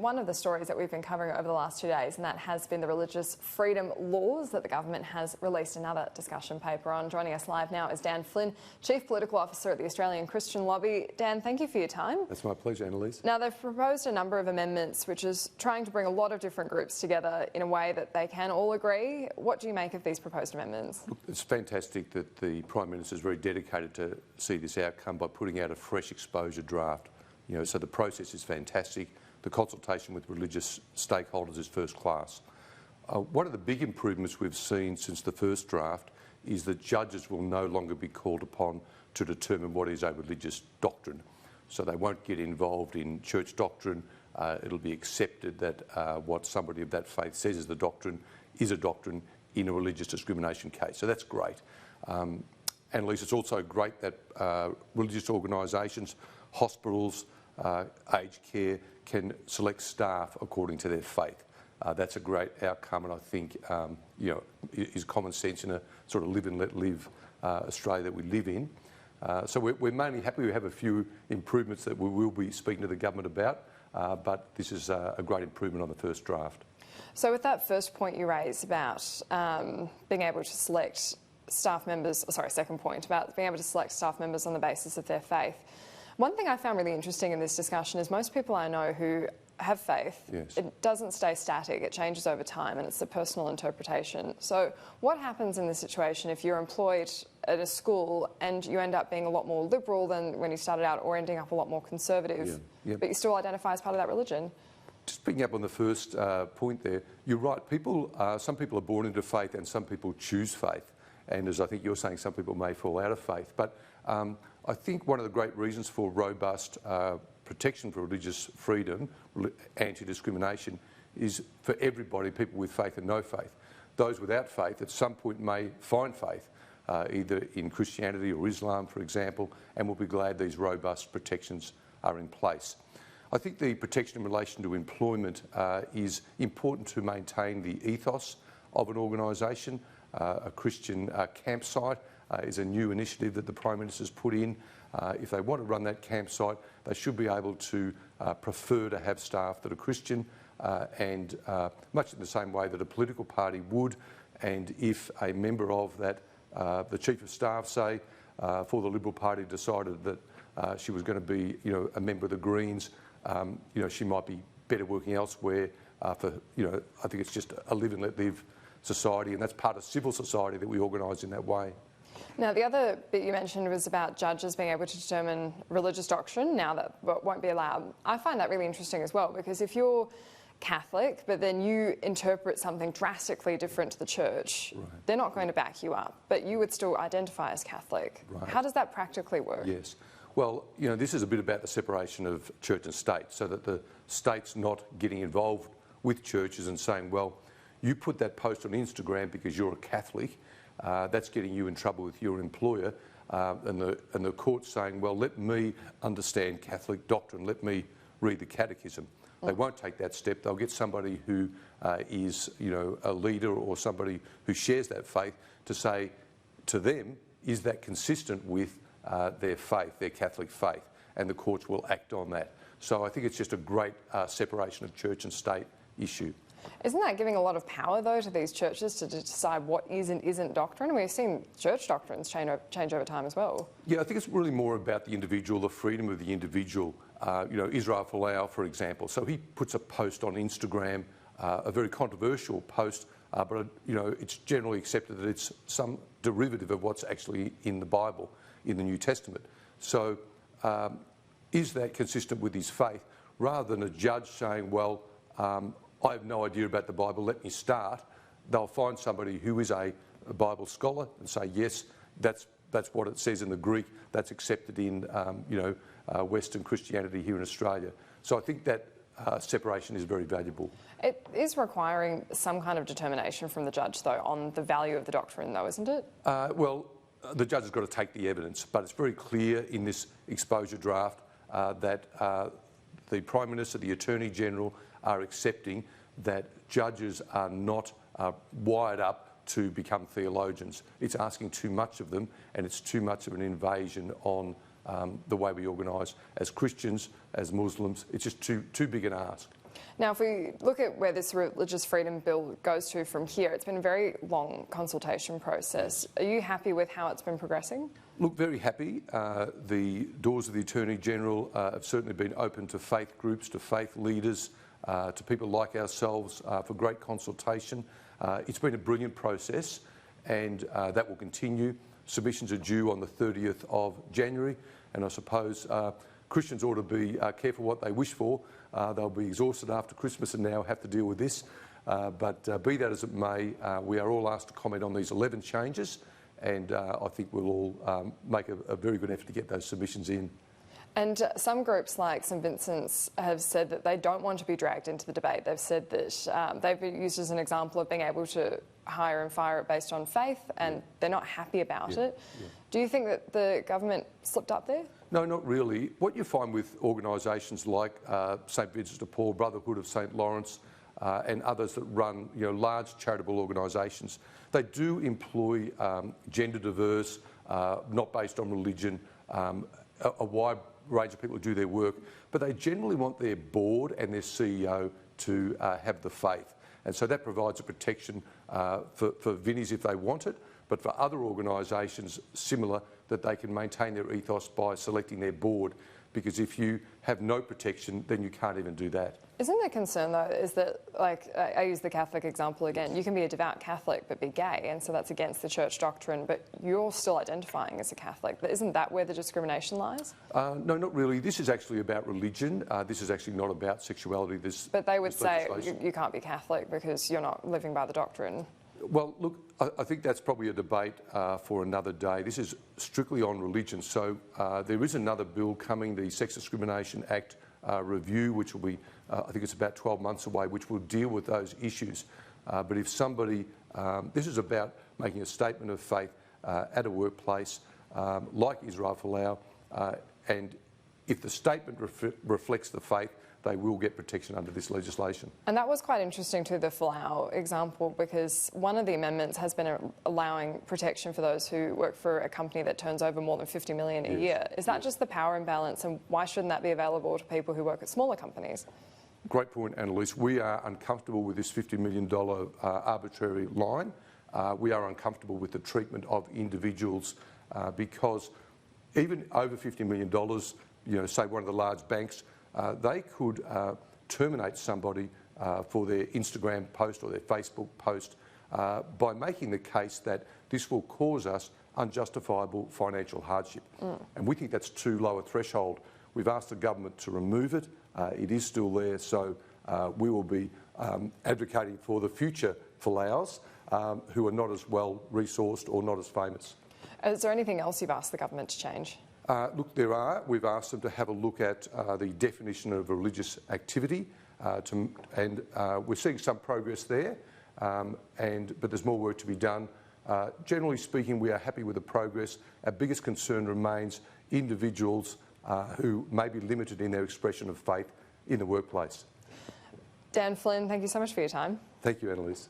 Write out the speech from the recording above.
one of the stories that we've been covering over the last 2 days, and that has been the religious freedom laws that the government has released another discussion paper on. Joining us live now is Dan Flynn, Chief Political Officer at the Australian Christian Lobby. Dan, thank you for your time. That's my pleasure, Annalise. Now, they've proposed a number of amendments, which is trying to bring a lot of different groups together in a way that they can all agree. What do you make of these proposed amendments? Look, it's fantastic that the Prime Minister is very dedicated to see this outcome by putting out a fresh exposure draft. So the process is fantastic. The consultation with religious stakeholders is first class. One of the big improvements we've seen since the first draft is that judges will no longer be called upon to determine what is a religious doctrine. So they won't get involved in church doctrine. It'll be accepted that what somebody of that faith says is a doctrine in a religious discrimination case. So that's great. Annalise, it's also great that religious organisations, hospitals, aged care can select staff according to their faith. That's a great outcome, and I think is common sense in a sort of live and let live Australia that we live in. So we're mainly happy. We have a few improvements that we will be speaking to the government about, but this is a great improvement on the first draft. So with that first point you raised about being able to select staff members, second point about being able to select staff members on the basis of their faith. One thing I found really interesting in this discussion is most people I know who have faith, yes, it doesn't stay static, it changes over time, and it's a personal interpretation. So what happens in this situation if you're employed at a school and you end up being a lot more liberal than when you started out, or ending up a lot more conservative, but you still identify as part of that religion? Just picking up on the first point there, you're right. Some people are born into faith and some people choose faith. And as I think you're saying, some people may fall out of faith. But I think one of the great reasons for robust protection for religious freedom, anti-discrimination, is for everybody, people with faith and no faith. Those without faith at some point may find faith, either in Christianity or Islam, for example, and will be glad these robust protections are in place. I think the protection in relation to employment is important to maintain the ethos of an organisation. A Christian campsite is a new initiative that the Prime Minister's put in. If they want to run that campsite, they should be able to prefer to have staff that are Christian, and much in the same way that a political party would. And if a member of that, the Chief of Staff, say, for the Liberal Party decided that she was going to be, a member of the Greens, she might be better working elsewhere. I think it's just a live and let live society, and that's part of civil society that we organise in that way. Now, the other bit you mentioned was about judges being able to determine religious doctrine now that won't be allowed. I find that really interesting as well, because if you're Catholic but then you interpret something drastically different to the church, right, they're not going to back you up, but you would still identify as Catholic. Right. How does that practically work? Yes. Well, this is a bit about the separation of church and state, so that the state's not getting involved with churches and saying, well, you put that post on Instagram because you're a Catholic, that's getting you in trouble with your employer, and the court's saying, well, let me understand Catholic doctrine, let me read the catechism. They won't take that step. They'll get somebody who is, a leader or somebody who shares that faith to say to them, is that consistent with their faith, their Catholic faith? And the courts will act on that. So I think it's just a great separation of church and state issue. Isn't that giving a lot of power, though, to these churches to decide what is and isn't doctrine? We've seen church doctrines change over time as well. Yeah, I think it's really more about the individual, the freedom of the individual. Israel Folau, for example. So he puts a post on Instagram, a very controversial post, but it's generally accepted that it's some derivative of what's actually in the Bible, in the New Testament. So is that consistent with his faith? Rather than a judge saying, well, I have no idea about the Bible, let me start, they'll find somebody who is a Bible scholar and say, yes, that's what it says in the Greek, that's accepted in Western Christianity here in Australia. So I think that separation is very valuable. It is requiring some kind of determination from the judge, though, on the value of the doctrine, though, isn't it? Well, the judge has got to take the evidence, but it's very clear in this exposure draft that the Prime Minister, the Attorney General are accepting that judges are not wired up to become theologians. It's asking too much of them, and it's too much of an invasion on the way we organise as Christians, as Muslims. It's just too big an ask. Now, if we look at where this religious freedom bill goes to from here, it's been a very long consultation process. Are you happy with how it's been progressing? Look, very happy. The doors of the Attorney-General have certainly been open to faith groups, to faith leaders, to people like ourselves for great consultation. It's been a brilliant process, and that will continue. Submissions are due on the 30th of January, and I suppose Christians ought to be careful what they wish for. They'll be exhausted after Christmas and now have to deal with this. But be that as it may, we are all asked to comment on these 11 changes, and I think we'll all make a very good effort to get those submissions in. And some groups like St Vincent's have said that they don't want to be dragged into the debate. They've said that they've been used as an example of being able to hire and fire it based on faith, and they're not happy about it. Yeah. Do you think that the government slipped up there? No, not really. What you find with organisations like St Vincent de Paul, Brotherhood of St Lawrence, and others that run large charitable organisations, they do employ gender diverse, not based on religion, a wide range of people who do their work, but they generally want their board and their CEO to have the faith. And so that provides a protection for Vinnies if they want it, but for other organisations similar, that they can maintain their ethos by selecting their board, because if you have no protection, then you can't even do that. Isn't the concern, though, is that, like, I use the Catholic example again, you can be a devout Catholic but be gay, and so that's against the church doctrine, but you're still identifying as a Catholic. But isn't that where the discrimination lies? No, not really. This is actually about religion. This is actually not about sexuality. But they would say you can't be Catholic because you're not living by the doctrine. Well, look, I think that's probably a debate for another day. This is strictly on religion. So there is another bill coming, the Sex Discrimination Act review, which will be, I think it's about 12 months away, which will deal with those issues. But if somebody, this is about making a statement of faith at a workplace, like Israel Folau, and if the statement reflects the faith, they will get protection under this legislation. And that was quite interesting to the Folau example, because one of the amendments has been allowing protection for those who work for a company that turns over more than $50 million a year. Is that just the power imbalance, and why shouldn't that be available to people who work at smaller companies? Great point, Annalise. We are uncomfortable with this $50 million arbitrary line. We are uncomfortable with the treatment of individuals because even over $50 million, say one of the large banks, they could terminate somebody for their Instagram post or their Facebook post by making the case that this will cause us unjustifiable financial hardship. And we think that's too low a threshold. We've asked the government to remove it. It is still there, so we will be advocating for the future Folaus who are not as well resourced or not as famous. Is there anything else you've asked the government to change? Look, there are. We've asked them to have a look at the definition of religious activity, and we're seeing some progress there, but there's more work to be done. Generally speaking, we are happy with the progress. Our biggest concern remains individuals who may be limited in their expression of faith in the workplace. Dan Flynn, thank you so much for your time. Thank you, Annalise.